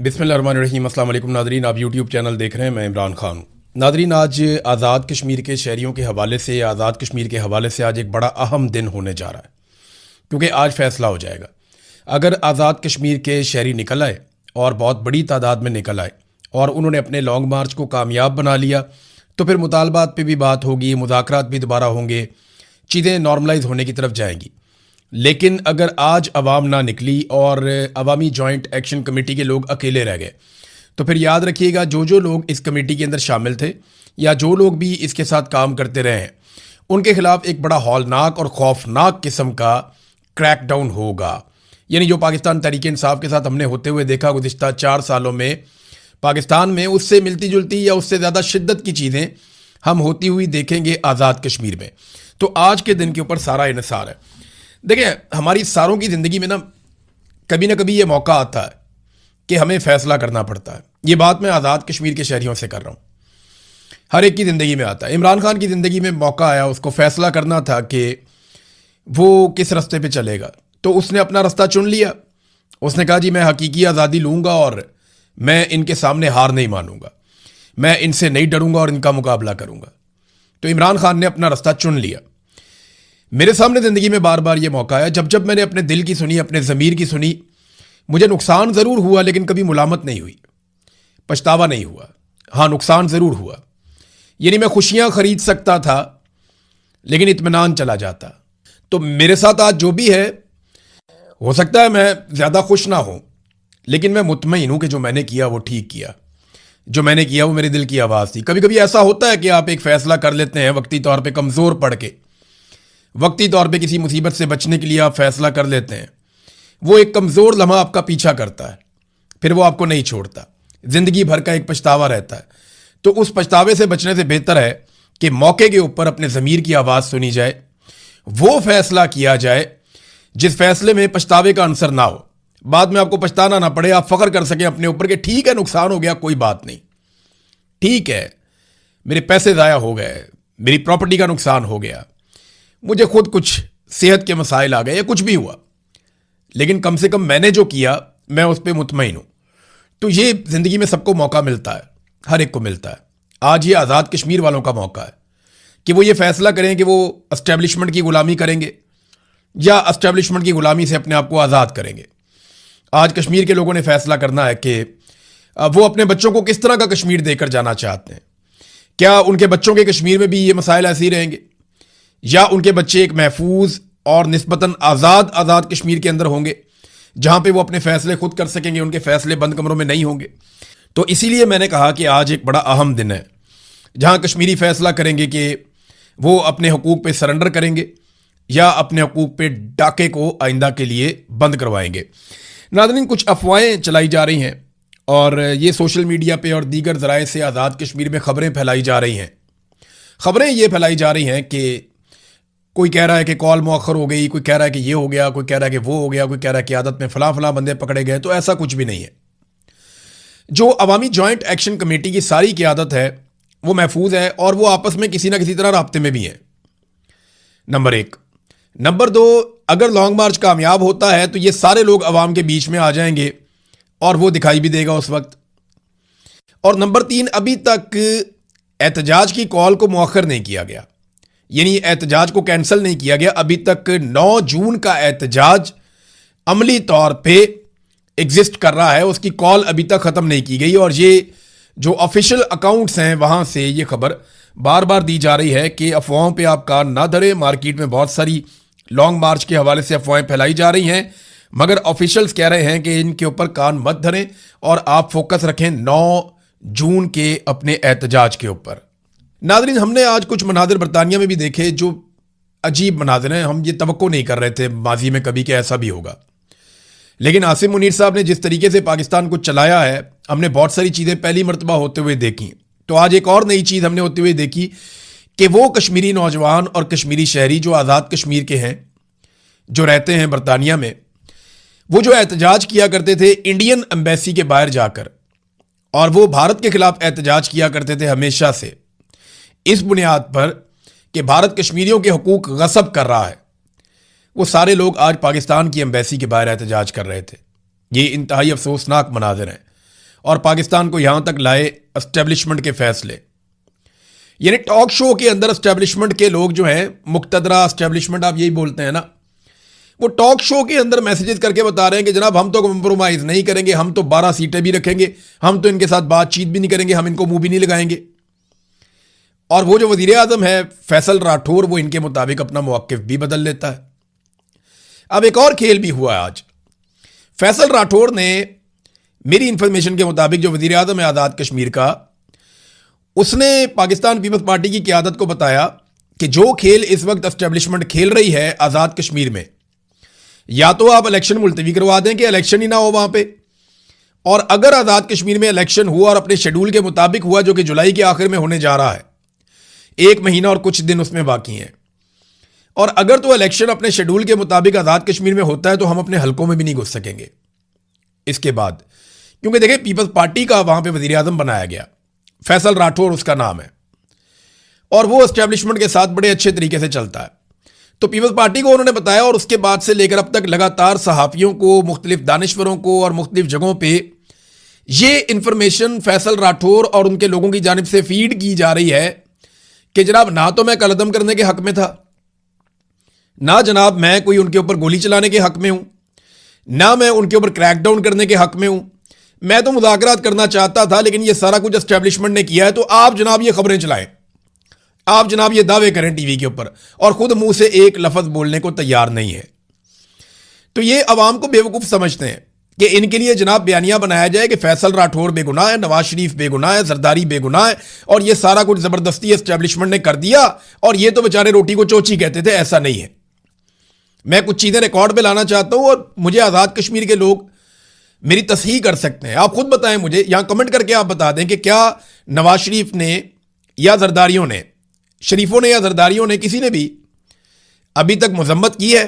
बिस्मिल्लाहिर्रहमानिर्रहीम। अस्सलाम वालेकुम नादरीन, आप यूट्यूब चैनल देख रहे हैं, मैं इमरान खान हूँ। नादरीन, आज आज़ाद कश्मीर के शहरियों के हवाले से, आज़ाद कश्मीर के हवाले से आज एक बड़ा अहम दिन होने जा रहा है, क्योंकि आज फैसला हो जाएगा। अगर आज़ाद कश्मीर के शहरी निकल आए और बहुत बड़ी तादाद में निकल आए और उन्होंने अपने लॉन्ग मार्च को कामयाब बना लिया, तो फिर मुतालबात पे भी बात होगी, मुज़ाकरात भी दोबारा होंगे, चीज़ें नॉर्मलाइज होने की तरफ जाएंगी। लेकिन अगर आज अवाम ना निकली और अवामी जॉइंट एक्शन कमेटी के लोग अकेले रह गए, तो फिर याद रखिएगा, जो जो लोग इस कमेटी के अंदर शामिल थे या जो लोग भी इसके साथ काम करते रहे हैं, उनके खिलाफ एक बड़ा हौलनाक और खौफनाक किस्म का क्रैकडाउन होगा। यानी जो पाकिस्तान तहरीक इंसाफ के साथ हमने होते हुए देखा गुज़िश्ता 4 सालों में पाकिस्तान में, उससे मिलती जुलती या उससे ज़्यादा शिद्दत की चीज़ें हम होती हुई देखेंगे आज़ाद कश्मीर में। तो आज के दिन के ऊपर सारा इन्हिसार है। देखिए, हमारी सारों की ज़िंदगी में ना कभी ये मौका आता है कि हमें फ़ैसला करना पड़ता है। ये बात मैं आज़ाद कश्मीर के शहरियों से कर रहा हूँ, हर एक की ज़िंदगी में आता है। इमरान खान की ज़िंदगी में मौका आया, उसको फ़ैसला करना था कि वो किस रास्ते पे चलेगा, तो उसने अपना रास्ता चुन लिया। उसने कहा, जी मैं हकीकी आज़ादी लूँगा और मैं इनके सामने हार नहीं मानूंगा, मैं इनसे नहीं डरूंगा और इनका मुकाबला करूंगा। तो इमरान खान ने अपना रास्ता चुन लिया। मेरे सामने ज़िंदगी में बार बार ये मौका आया, जब जब मैंने अपने दिल की सुनी, अपने ज़मीर की सुनी, मुझे नुकसान ज़रूर हुआ लेकिन कभी मुलामत नहीं हुई, पछतावा नहीं हुआ। हाँ, नुकसान ज़रूर हुआ। यानी मैं खुशियाँ ख़रीद सकता था लेकिन इत्मीनान चला जाता। तो मेरे साथ आज जो भी है, हो सकता है मैं ज़्यादा खुश ना हूँ, लेकिन मैं मुतमईन हूँ कि जो मैंने किया वो ठीक किया। जो मैंने किया वो मेरे दिल की आवाज़ थी। कभी कभी ऐसा होता है कि आप एक फ़ैसला कर लेते हैं वक्ती तौर पे, कमज़ोर पड़ के, वक्ती तौर पे किसी मुसीबत से बचने के लिए आप फ़ैसला कर लेते हैं। वो एक कमज़ोर लम्हा आपका पीछा करता है, फिर वो आपको नहीं छोड़ता, ज़िंदगी भर का एक पछतावा रहता है। तो उस पछतावे से बचने से बेहतर है कि मौके के ऊपर अपने ज़मीर की आवाज़ सुनी जाए, वो फ़ैसला किया जाए जिस फ़ैसले में पछतावे का अंसर ना हो, बाद में आपको पछताना ना पड़े, आप फ़ख्र कर सकें अपने ऊपर कि ठीक है, नुकसान हो गया, कोई बात नहीं, ठीक है, मेरे पैसे ज़ाया हो गए, मेरी प्रॉपर्टी का नुकसान हो गया, मुझे खुद कुछ सेहत के मसाइल आ गए या कुछ भी हुआ, लेकिन कम से कम मैंने जो किया मैं उस पर मुतमईन हूँ। तो ये ज़िंदगी में सबको मौका मिलता है, हर एक को मिलता है। आज ये आज़ाद कश्मीर वालों का मौका है कि वो ये फ़ैसला करें कि वो एस्टेब्लिशमेंट की ग़ुलामी करेंगे या एस्टेब्लिशमेंट की ग़ुलामी से अपने आप को आज़ाद करेंगे। आज कश्मीर के लोगों ने फ़ैसला करना है कि वो अपने बच्चों को किस तरह का कश्मीर देकर जाना चाहते हैं। क्या उनके बच्चों के कश्मीर में भी ये मसाइल ऐसे ही रहेंगे, या उनके बच्चे एक महफूज और निस्बतन आज़ाद कश्मीर के अंदर होंगे जहां पे वो अपने फ़ैसले खुद कर सकेंगे, उनके फ़ैसले बंद कमरों में नहीं होंगे। तो इसीलिए मैंने कहा कि आज एक बड़ा अहम दिन है जहां कश्मीरी फ़ैसला करेंगे कि वो अपने हकूक़ पे सरेंडर करेंगे या अपने हकूक़ पे डाके को आइंदा के लिए बंद करवाएंगे। नाज़रीन, कुछ अफवाहें चलाई जा रही हैं और ये सोशल मीडिया पे और दीगर ज़राए से आज़ाद कश्मीर में ख़बरें फैलाई जा रही हैं। ख़बरें ये फैलाई जा रही हैं कि कोई कह रहा है कि कॉल मुअख्खर हो गई, कोई कह रहा है कि ये हो गया, कोई कह रहा है कि वो हो गया, कोई कह रहा है कि आदत में फ़लाँ बंदे पकड़े गए। तो ऐसा कुछ भी नहीं है। जो अवामी जॉइंट एक्शन कमेटी की सारी क़यादत है वो महफूज है और वो आपस में किसी ना किसी तरह राब्ते में भी है, नंबर 1। नंबर 2, अगर लॉन्ग मार्च कामयाब होता है तो ये सारे लोग अवाम के बीच में आ जाएंगे और वो दिखाई भी देगा उस वक्त। और नंबर 3, अभी तक एहतजाज की कॉल को मुअख्खर नहीं किया गया, यानी एहतजाज को कैंसिल नहीं किया गया। अभी तक 9 जून का एहतजाज अमली तौर पे एग्जिस्ट कर रहा है, उसकी कॉल अभी तक ख़त्म नहीं की गई। और ये जो ऑफिशियल अकाउंट्स हैं वहाँ से ये खबर बार बार दी जा रही है कि अफवाहों पे आप कान ना धरें। मार्केट में बहुत सारी लॉन्ग मार्च के हवाले से अफवाहें फैलाई जा रही हैं, मगर ऑफिशियल्स कह रहे हैं कि इनके ऊपर कान मत धरें और आप फोकस रखें 9 जून के अपने एहतजाज के ऊपर। नाज़रीन, हमने आज कुछ मनाजिर बरतानिया में भी देखे जो अजीब मनाजिर हैं। हम ये तवक्को नहीं कर रहे थे माजी में कभी कि ऐसा भी होगा, लेकिन आसिम मुनीर साहब ने जिस तरीके से पाकिस्तान को चलाया है, हमने बहुत सारी चीज़ें पहली मरतबा होते हुए देखी। तो आज एक और नई चीज़ हमने होते हुए देखी कि वो कश्मीरी नौजवान और कश्मीरी शहरी जो आज़ाद कश्मीर के हैं, जो रहते हैं बरतानिया में, वो जो एहतजाज किया करते थे इंडियन एम्बेसी के बाहर जाकर, और वो भारत के खिलाफ एहतजाज किया करते थे हमेशा से, इस बुनियाद पर कि भारत कश्मीरियों के हकूक़ गसब कर रहा है, वो सारे लोग आज पाकिस्तान की एम्बेसी के बाहर एहतजाज कर रहे थे। ये इंतहाई अफसोसनाक मनाजिर हैं। और पाकिस्तान को यहां तक लाए एस्टेब्लिशमेंट के फैसले। यानी टॉक शो के अंदर एस्टेब्लिशमेंट के लोग जो हैं, मुक्तदरा एस्टेब्लिशमेंट आप यही बोलते हैं ना, वो टॉक शो के अंदर मैसेजेस करके बता रहे हैं कि जनाब हम तो कंप्रोमाइज नहीं करेंगे, हम तो 12 सीटें भी रखेंगे, हम तो इनके साथ बातचीत भी नहीं करेंगे, हम इनको मुंह भी नहीं लगाएंगे। और वो जो वजीर आजम है फैसल राठौर, वो इनके मुताबिक अपना मौक़िफ़ भी बदल लेता है। अब एक और खेल भी हुआ आज। फैसल राठौर ने, मेरी इंफॉर्मेशन के मुताबिक, जो वजीर आजम है आज़ाद कश्मीर का, उसने पाकिस्तान पीपल्स पार्टी की क़यादत को बताया कि जो खेल इस वक्त एस्टेब्लिशमेंट खेल रही है आज़ाद कश्मीर में, या तो आप इलेक्शन मुलतवी करवा दें कि इलेक्शन ही ना हो वहां पे, और अगर आज़ाद कश्मीर में इलेक्शन हुआ और अपने शेड्यूल के मुताबिक हुआ, जो कि जुलाई के आखिर में होने जा रहा है, 1 महीना और कुछ दिन उसमें बाकी हैं, और अगर तो इलेक्शन अपने शेड्यूल के मुताबिक आज़ाद कश्मीर में होता है तो हम अपने हलकों में भी नहीं घुस सकेंगे इसके बाद। क्योंकि देखिए, पीपल्स पार्टी का वहां पे वजीर आजम बनाया गया, फैसल राठौर उसका नाम है, और वो एस्टेब्लिशमेंट के साथ बड़े अच्छे तरीके से चलता है। तो पीपल्स पार्टी को उन्होंने बताया, और उसके बाद से लेकर अब तक लगातार सहाफ़ियों को, मुख्तलिफ दानिश्वरों को और मुख्तलिफ जगहों पे ये इंफॉर्मेशन फैसल राठौर और उनके लोगों की जानिब से फीड की जा रही है कि जनाब ना तो मैं कलअदम करने के हक में था, ना जनाब मैं कोई उनके ऊपर गोली चलाने के हक में हूं, ना मैं उनके ऊपर क्रैकडाउन करने के हक में हूं। मैं तो मुज़ाकरात करना चाहता था, लेकिन ये सारा कुछ एस्टेब्लिशमेंट ने किया है, तो आप जनाब ये खबरें चलाएं, आप जनाब ये दावे करें टीवी के ऊपर, और खुद मुंह से एक लफ्ज बोलने को तैयार नहीं है। तो ये अवाम को बेवकूफ़ समझते हैं कि इनके लिए जनाब बयानिया बनाया जाए कि फैसल राठौर बेगुनाह है, नवाज शरीफ बेगुनाह है, जरदारी बेगुनाह है, और ये सारा कुछ ज़बरदस्ती एस्टेब्लिशमेंट ने कर दिया, और ये तो बेचारे रोटी को चोची कहते थे। ऐसा नहीं है। मैं कुछ चीज़ें रिकॉर्ड पे लाना चाहता हूं, और मुझे आज़ाद कश्मीर के लोग मेरी तस्हीह कर सकते हैं। आप खुद बताएं मुझे, यहां कमेंट करके आप बता दें कि क्या नवाज शरीफ ने या जरदारियों ने, शरीफों ने या जरदारियों ने, किसी ने भी अभी तक मजम्मत की है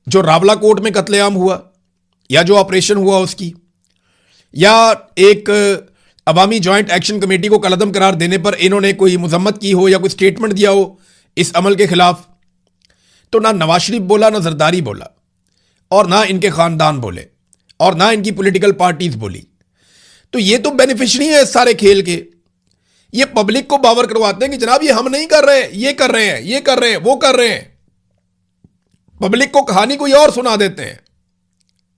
जो रावला कोट में कत्लेआम हुआ या जो ऑपरेशन हुआ उसकी, या एक अवामी जॉइंट एक्शन कमेटी को कलअदम करार देने पर इन्होंने कोई मजम्मत की हो या कोई स्टेटमेंट दिया हो इस अमल के खिलाफ? तो ना नवाज शरीफ बोला, ना जरदारी बोला, और ना इनके खानदान बोले, और ना इनकी पॉलिटिकल पार्टीज बोली। तो ये तो बेनिफिशरी है इस सारे खेल के। ये पब्लिक को बावर करवाते हैं कि जनाब ये हम नहीं कर रहे, ये कर रहे हैं, ये कर रहे हैं, वो कर रहे हैं। पब्लिक को कहानी कोई और सुना देते हैं,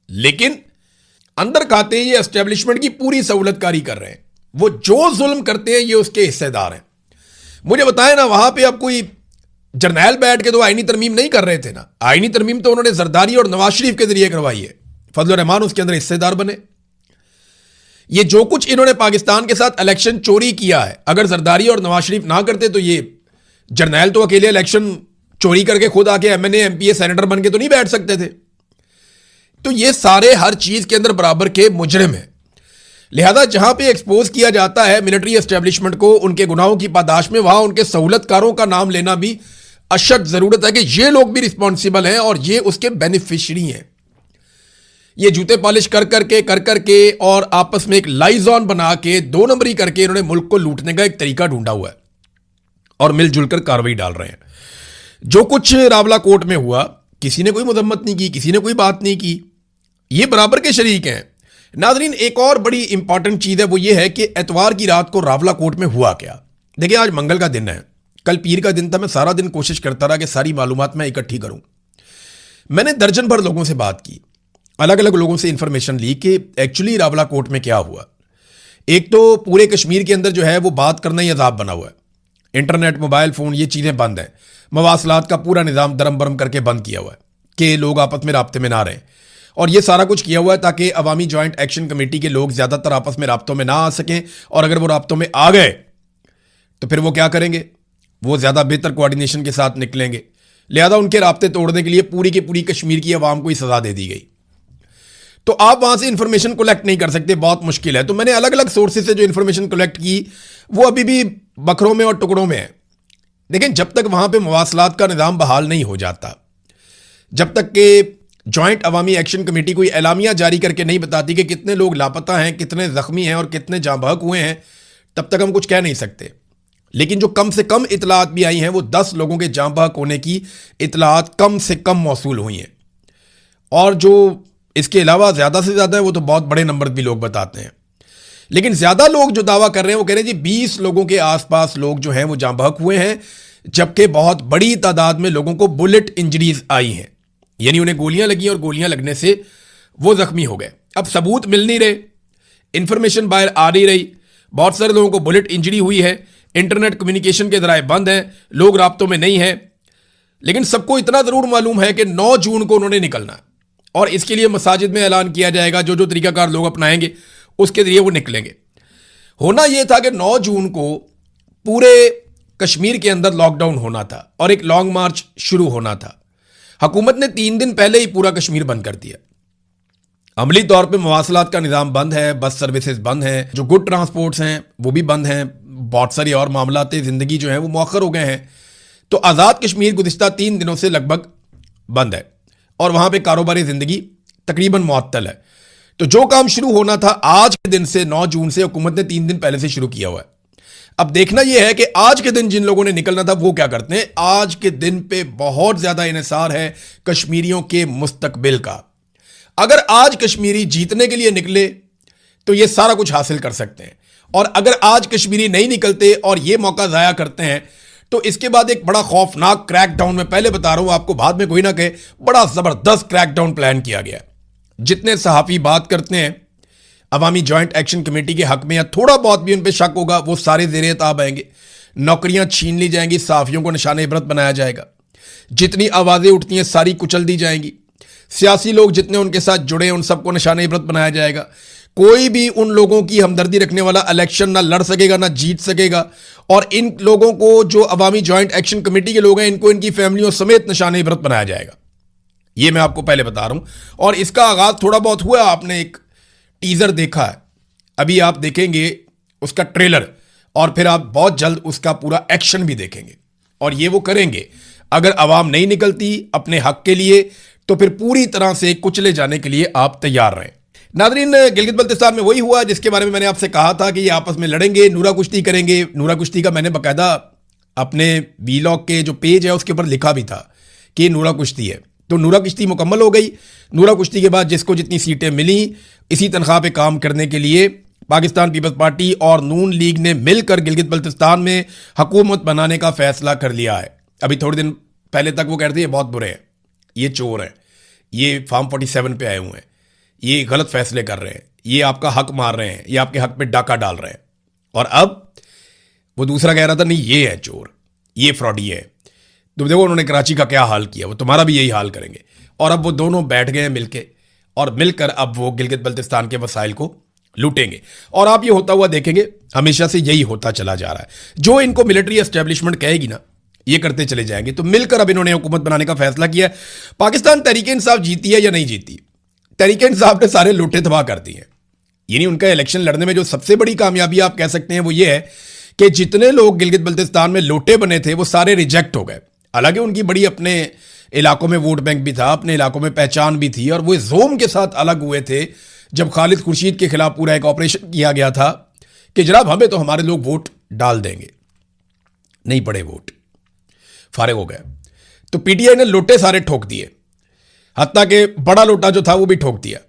लेकिन अंदर खाते ये एस्टेब्लिशमेंट की पूरी सहूलतकारी कर रहे हैं। वो जो जुल्म करते हैं ये उसके हिस्सेदार हैं। मुझे बताएं ना, वहां पे अब कोई जर्नैल बैठ के तो आईनी तरमीम नहीं कर रहे थे ना। आईनी तरमीम तो उन्होंने जरदारी और नवाज शरीफ के जरिए करवाई है। फजल रहमान उसके अंदर हिस्सेदार बने। ये जो कुछ इन्होंने पाकिस्तान के साथ इलेक्शन चोरी किया है, अगर जरदारी और नवाज शरीफ ना करते तो ये जर्नैल तो अकेले इलेक्शन चोरी करके खुद आके एमएनए, एमपीए, सेनेटर बन के तो नहीं बैठ सकते थे। तो ये सारे हर चीज के अंदर बराबर के मुजरिम हैं। लिहाजा जहां पे एक्सपोज किया जाता है मिलिट्री एस्टेब्लिशमेंट को उनके गुनाहों की पादाश में, वहां उनके सहूलतकारों का नाम लेना भी अशद जरूरत है कि ये लोग भी रिस्पॉन्सिबल हैं और ये उसके बेनिफिशरी हैं। ये जूते पॉलिश कर करके और आपस में एक लाइजॉन बना के 2 नंबरी करके इन्होंने मुल्क को लूटने का एक तरीका ढूंढा हुआ है और मिलजुल कर कार्रवाई डाल रहे हैं। जो कुछ रावला कोर्ट में हुआ, किसी ने कोई मजम्मत नहीं की, किसी ने कोई बात नहीं की, ये बराबर के शरीक हैं। नाजरीन, एक और बड़ी इंपॉर्टेंट चीज है, वो ये है कि एतवार की रात को रावला कोर्ट में हुआ क्या। देखिए, आज मंगल का दिन है, कल पीर का दिन था। मैं सारा दिन कोशिश करता रहा कि सारी मालूमात मैं इकट्ठी करूं। मैंने दर्जन भर लोगों से बात की, अलग अलग लोगों से इंफॉर्मेशन ली कि एक्चुअली रावला कोर्ट में क्या हुआ। एक तो पूरे कश्मीर के अंदर जो है वो बात करना ही अजाब बना हुआ है। इंटरनेट, मोबाइल फोन, ये चीजें बंद हैं। मवासलात का पूरा निज़ाम दरम बरम करके बंद किया हुआ है कि लोग आपस में राब्ते में ना रहें। और ये सारा कुछ किया हुआ है ताकि अवामी जॉइंट एक्शन कमेटी के लोग ज़्यादातर आपस में राब्तों में ना आ सकें, और अगर वो राब्तों में आ गए तो फिर वो क्या करेंगे, वो ज़्यादा बेहतर कोऑर्डिनेशन के साथ निकलेंगे। लिहाजा उनके राब्ते तोड़ने के लिए पूरी की पूरी कश्मीर की आवाम को ही सज़ा दे दी गई। तो आप वहां से इंफॉर्मेशन कलेक्ट नहीं कर सकते, बहुत मुश्किल है। तो मैंने अलग अलग सोर्सेज से जो इंफॉर्मेशन कलेक्ट की वो अभी भी बखरों में और टुकड़ों में है। लेकिन जब तक वहां पे मवासलात का निज़ाम बहाल नहीं हो जाता, जब तक कि जॉइंट अवामी एक्शन कमेटी कोई एलामिया जारी करके नहीं बताती कि कितने लोग लापता हैं, कितने जख्मी हैं और कितने जाँ बहक हुए हैं, तब तक हम कुछ कह नहीं सकते। लेकिन जो कम से कम इतलात भी आई हैं वो 10 लोगों के जाँ बहक होने की इतलात कम से कम मौसूल हुई हैं, और जो इसके अलावा ज़्यादा से ज़्यादा है वो तो बहुत बड़े नंबर भी लोग बताते हैं। लेकिन ज्यादा लोग जो दावा कर रहे हैं वो कह रहे हैं जी 20 लोगों के आसपास लोग जो हैं वो जाँ बहक हुए हैं, जबकि बहुत बड़ी तादाद में लोगों को बुलेट इंजरीज आई हैं, यानी उन्हें गोलियां लगी और गोलियां लगने से वो जख्मी हो गए। अब सबूत मिल नहीं रहे, इंफॉर्मेशन बाहर आ नहीं रही, बहुत सारे लोगों को बुलेट इंजरी हुई है, इंटरनेट कम्युनिकेशन के जराए बंद हैं, लोग राब्तों में नहीं हैं। लेकिन सबको इतना जरूर मालूम है कि 9 जून को उन्होंने निकलना है और इसके लिए मसाजिद में ऐलान किया जाएगा, जो जो तरीकाकार लोग अपनाएंगे उसके जरिए वो निकलेंगे। होना यह था कि 9 जून को पूरे कश्मीर के अंदर लॉकडाउन होना था और एक लॉन्ग मार्च शुरू होना था। हुकूमत ने 3 दिन पहले ही पूरा कश्मीर बंद कर दिया। अमली तौर पे मवासलात का निज़ाम बंद है, बस सर्विसेज बंद हैं, जो गुड ट्रांसपोर्ट्स हैं वो भी बंद हैं, बहुत सारी और मामलात ज़िंदगी जो हैं वो मौखर हो गए हैं। तो आज़ाद कश्मीर गुज़िश्ता 3 दिनों से लगभग बंद है और वहाँ पे कारोबारी ज़िंदगी तकरीबन मुअत्तल है। तो जो काम शुरू होना था आज के दिन से 9 जून से हुकूमत ने 3 दिन पहले से शुरू किया हुआ है। अब देखना यह है कि आज के दिन जिन लोगों ने निकलना था वो क्या करते हैं। आज के दिन पे बहुत ज़्यादा इन्हिसार है कश्मीरियों के मुस्तकबिल का। अगर आज कश्मीरी जीतने के लिए निकले तो ये सारा कुछ हासिल कर सकते हैं, और अगर आज कश्मीरी नहीं निकलते और ये मौका ज़ाया करते हैं तो इसके बाद एक बड़ा खौफनाक क्रैकडाउन, मैं पहले बता रहा हूं आपको, बाद में कोई ना कहे, बड़ा ज़बरदस्त क्रैकडाउन प्लान किया गया है। जितने सहाफ़ी बात करते हैं अवामी जॉइंट एक्शन कमेटी के हक में या थोड़ा बहुत भी उन पर शक होगा वो सारे ज़ेरे ताब आएंगे, नौकरियां छीन ली जाएंगी, सहाफ़ियों को निशान इबरत बनाया जाएगा, जितनी आवाज़ें उठती हैं सारी कुचल दी जाएंगी, सियासी लोग जितने उनके साथ जुड़े हैं उन सबको निशान इबरत बनाया जाएगा। कोई भी उन लोगों की हमदर्दी रखने वाला इलेक्शन ना लड़ सकेगा ना जीत सकेगा, और इन लोगों को, जो अवामी जॉइंट एक्शन कमेटी के लोग हैं, इनको इनकी फैमिलियों समेत निशान इबरत बनाया जाएगा। ये मैं आपको पहले बता रहा हूं। और इसका आगाज थोड़ा बहुत हुआ, आपने एक टीजर देखा है, अभी आप देखेंगे उसका ट्रेलर, और फिर आप बहुत जल्द उसका पूरा एक्शन भी देखेंगे। और ये वो करेंगे, अगर अवाम नहीं निकलती अपने हक के लिए तो फिर पूरी तरह से कुचले जाने के लिए आप तैयार रहें। नादरीन, गिलगित बल्तिस्तान में वही हुआ जिसके बारे में मैंने आपसे कहा था कि ये आपस में लड़ेंगे, नूरा कुश्ती करेंगे। नूरा कुश्ती का मैंने बाकायदा अपने वीलॉग के जो पेज है उसके ऊपर लिखा भी था कि नूरा कुश्ती है। तो नूरा कुश्ती मुकम्मल हो गई। नूरा कुश्ती के बाद जिसको जितनी सीटें मिली, इसी तनख्वाह पे काम करने के लिए पाकिस्तान पीपल्स पार्टी और नून लीग ने मिलकर गिलगित बल्तिस्तान में हुकूमत बनाने का फैसला कर लिया है। अभी थोड़े दिन पहले तक वो कहते हैं ये बहुत बुरे हैं, ये चोर हैं, ये फार्म 47 पे आए हुए हैं, ये गलत फैसले कर रहे हैं, ये आपका हक मार रहे हैं, ये आपके हक पे डाका डाल रहे हैं। और अब वो दूसरा कह रहा था नहीं ये है चोर, ये फ्रॉडी है। तो देखो उन्होंने कराची का क्या हाल किया, वो तुम्हारा भी यही हाल करेंगे। और अब वो दोनों बैठ गए हैं मिलके, और मिलकर अब वो गिलगित बल्तिस्तान के वसाइल को लूटेंगे। और आप ये होता हुआ देखेंगे, हमेशा से यही होता चला जा रहा है। जो इनको मिलिट्री एस्टेब्लिशमेंट कहेगी ना, ये करते चले जाएंगे। तो मिलकर अब इन्होंने हुकूमत बनाने का फैसला किया है। पाकिस्तान तहरीक इंसाफ जीती है या नहीं जीती? तहरीक इंसाफ ने सारे लूटे तबाह कर दिए हैं। यानी उनका इलेक्शन लड़ने में जो सबसे बड़ी कामयाबी आप कह सकते हैं वो ये है कि जितने लोग गिलगित बल्तिस्तान में लोटे बने थे वो सारे रिजेक्ट हो गए। हालांकि उनकी बड़ी अपने इलाकों में वोट बैंक भी था, अपने इलाकों में पहचान भी थी, और वो जोम के साथ अलग हुए थे जब खालिद खुर्शीद के खिलाफ पूरा एक ऑपरेशन किया गया था कि जनाब हमें तो हमारे लोग वोट डाल देंगे। नहीं पड़े वोट, फारिग हो गए। तो पीटीआई ने लोटे सारे ठोक दिए, हत्ता के बड़ा लोटा जो था वो भी ठोक दिया।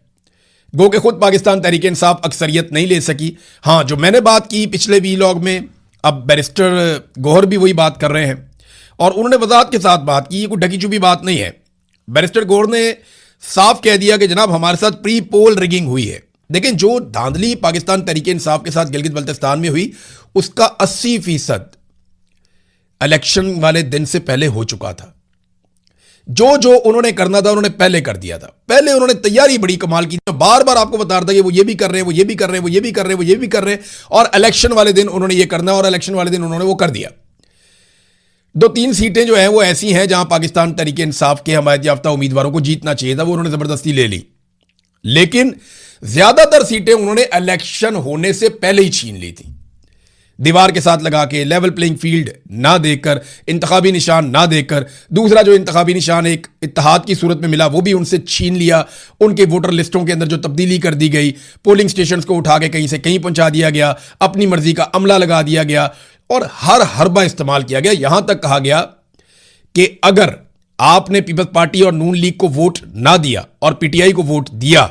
गो के खुद पाकिस्तान तहरीक इंसाफ अक्सरियत नहीं ले सकी। हाँ, जो मैंने बात की पिछले वीलॉग में, अब बैरिस्टर गौहर भी वही बात कर रहे हैं और उन्होंने वजाहत के साथ बात की, ये कोई ढकी छुपी बात नहीं है। बैरिस्टर गौहर ने साफ कह दिया कि जनाब हमारे साथ प्री पोल रिगिंग हुई है। लेकिन जो धांधली पाकिस्तान तहरीक इंसाफ के साथ गिलगित बल्तिस्तान में हुई उसका 80% इलेक्शन वाले दिन से पहले हो चुका था। जो जो उन्होंने करना था उन्होंने पहले कर दिया था। पहले उन्होंने तैयारी बड़ी कमाल की, बार बार आपको बता रहा था कि वो ये भी कर रहे हैं, वो ये भी कर रहे हैं, वो ये भी कर रहे हैं, वो ये भी कर रहे हैं, और इलेक्शन वाले दिन उन्होंने ये करना है और इलेक्शन वाले दिन उन्होंने वो कर दिया। 2-3 सीटें जो हैं वो ऐसी हैं जहां पाकिस्तान तहरीक इंसाफ के हमायत याफ्ता उम्मीदवारों को जीतना चाहिए था, वो उन्होंने जबरदस्ती ले ली। लेकिन ज्यादातर सीटें उन्होंने इलेक्शन होने से पहले ही छीन ली थी, दीवार के साथ लगा के, लेवल प्लेइंग फील्ड ना देकर, इंतखाबी निशान ना देकर। दूसरा जो इंतखाबी निशान एक इत्तेहाद की सूरत में मिला वो भी उनसे छीन लिया। उनके वोटर लिस्टों के अंदर जो तब्दीली कर दी गई, पोलिंग स्टेशन को उठा के कहीं से कहीं पहुंचा दिया गया, अपनी मर्जी का अमला लगा दिया गया और हर हरबा इस्तेमाल किया गया। यहां तक कहा गया कि अगर आपने पीपल्स पार्टी और नून लीग को वोट ना दिया और पीटीआई को वोट दिया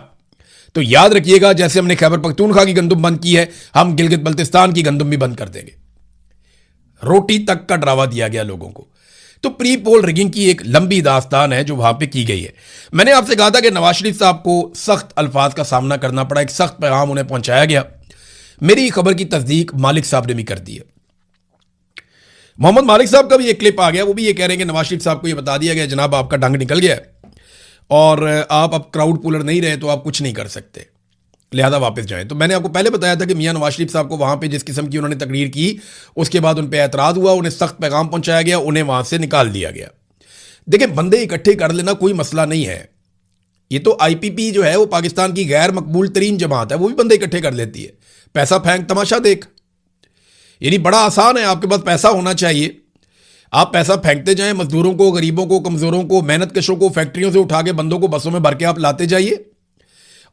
तो याद रखिएगा, जैसे हमने खैबर पख्तूनख्वा की गंदम बंद की है, हम गिलगित बल्तिस्तान की गंदम भी बंद कर देंगे। रोटी तक का डरावा दिया गया लोगों को। तो प्री पोल रिगिंग की एक लंबी दास्तान है जो वहां पे की गई है। मैंने आपसे कहा था कि नवाज शरीफ साहब को सख्त अल्फाज का सामना करना पड़ा, एक सख्त पैगाम उन्हें पहुंचाया गया। मेरी खबर की तस्दीक मालिक साहब ने भी कर दी है। मोहम्मद मालिक साहब का भी एक क्लिप आ गया, वो भी ये कह रहे हैं कि नवाज शरीफ साहब को ये बता दिया गया, जनाब आपका डंग निकल गया है और आप अब क्राउड पुलर नहीं रहे तो आप कुछ नहीं कर सकते, लिहाजा वापस जाएं। तो मैंने आपको पहले बताया था कि मियां नवाज शरीफ साहब को वहां पे जिस किस्म की उन्होंने तकरीर की, उसके बाद उन पर एतराज हुआ, उन्हें सख्त पैगाम पहुंचाया गया, उन्हें वहां से निकाल दिया गया। देखिए, बंदे इकट्ठे कर लेना कोई मसला नहीं है। ये तो आईपीपी जो है वो पाकिस्तान की गैर मकबूल तरीन जमात है, वो भी बंदे इकट्ठे कर लेती है। पैसा फेंक तमाशा देख, यानी बड़ा आसान है, आपके पास पैसा होना चाहिए, आप पैसा फेंकते जाएं, मजदूरों को, गरीबों को, कमजोरों को, मेहनत कशों को फैक्ट्रियों से उठा के बंदों को बसों में भर के आप लाते जाइए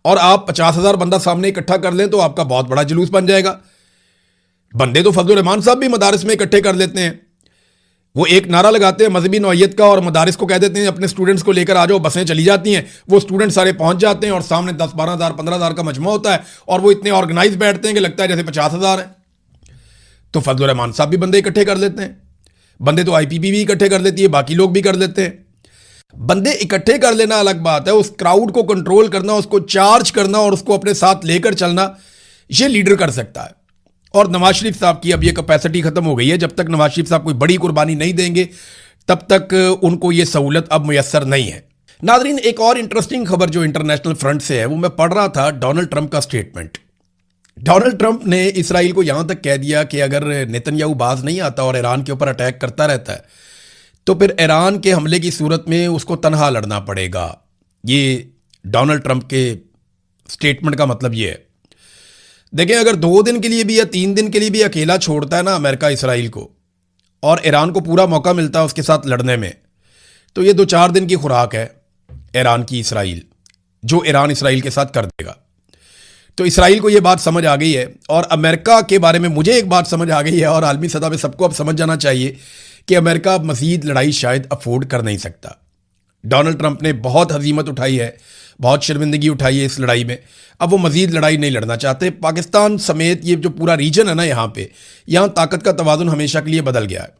और आप 50,000 बंदा सामने इकट्ठा कर लें तो आपका बहुत बड़ा जुलूस बन जाएगा। बंदे तो फजलुर रहमान साहब भी मदारिस में इकट्ठे कर लेते हैं। वो एक नारा लगाते हैं मजहबी नौइयत का और मदारिस को कह देते हैं अपने स्टूडेंट्स को लेकर आ जाओ, बसें चली जाती हैं, वो स्टूडेंट सारे पहुंच जाते हैं और सामने 10-12,000 15,000 का मजमा होता है और वो इतने ऑर्गेनाइज बैठते हैं कि लगता है जैसे 50,000 है। तो फजलुर रहमान साहब भी बंदे इकट्ठे कर लेते हैं, बंदे तो आईपीपी भी इकट्ठे कर लेती है, बाकी लोग भी कर लेते हैं। बंदे इकट्ठे कर लेना अलग बात है, उस क्राउड को कंट्रोल करना, उसको चार्ज करना और उसको अपने साथ लेकर चलना, ये लीडर कर सकता है। और नवाज शरीफ साहब की अब ये कैपेसिटी खत्म हो गई है। जब तक नवाज शरीफ साहब कोई बड़ी कुर्बानी नहीं देंगे तब तक उनको ये सहूलत अब मुयस्सर नहीं है। नादरीन, एक और इंटरेस्टिंग खबर जो इंटरनेशनल फ्रंट से है वो मैं पढ़ रहा था, डोनाल्ड ट्रंप का स्टेटमेंट। डोनाल्ड ट्रंप ने इसराइल को यहां तक कह दिया कि अगर नेतन्याहू बाज नहीं आता और ईरान के ऊपर अटैक करता रहता है तो फिर ईरान के हमले की सूरत में उसको तनहा लड़ना पड़ेगा। ये डोनाल्ड ट्रंप के स्टेटमेंट का मतलब ये है। देखें, अगर 2 दिन के लिए भी या 3 दिन के लिए भी अकेला छोड़ता है ना अमेरिका इसराइल को और ईरान को पूरा मौका मिलता है उसके साथ लड़ने में, तो ये 2-4 दिन की खुराक है ईरान की इसराइल, जो ईरान इसराइल के साथ कर देगा। तो इसराइल को ये बात समझ आ गई है और अमेरिका के बारे में मुझे एक बात समझ आ गई है और आलमी सतह पे सबको अब समझ जाना चाहिए कि अमेरिका अब मज़ीद लड़ाई शायद अफोर्ड कर नहीं सकता। डोनाल्ड ट्रंप ने बहुत हजीमत उठाई है, बहुत शर्मिंदगी उठाई है इस लड़ाई में, अब वो मज़ीद लड़ाई नहीं लड़ना चाहते। पाकिस्तान समेत ये जो पूरा रीजन है ना, यहाँ ताकत का तवाज़ुन हमेशा के लिए बदल गया है।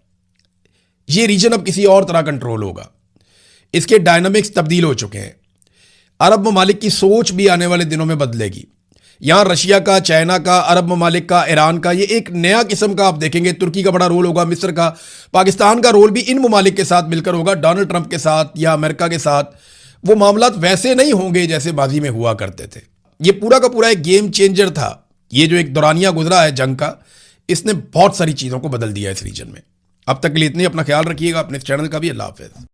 ये रीजन अब किसी और तरह कंट्रोल होगा, इसके डायनामिक्स तब्दील हो चुके हैं। अरब ममालिक की सोच भी आने वाले दिनों में बदलेगी। यहाँ रशिया का, चाइना का, अरब ममालिक का, ईरान का, ये एक नया किस्म का आप देखेंगे। तुर्की का बड़ा रोल होगा, मिस्र का, पाकिस्तान का रोल भी इन ममालिक के साथ मिलकर होगा। डोनाल्ड ट्रंप के साथ या अमेरिका के साथ वो मामलात वैसे नहीं होंगे जैसे माजी में हुआ करते थे। ये पूरा का पूरा एक गेम चेंजर था। ये जो एक दौरानिया गुजरा है जंग का, इसने बहुत सारी चीज़ों को बदल दिया इस रीजन में। अब तक के लिए इतनी, अपना ख्याल रखिएगा, अपने चैनल का भी। अल्लाह हाफिज़।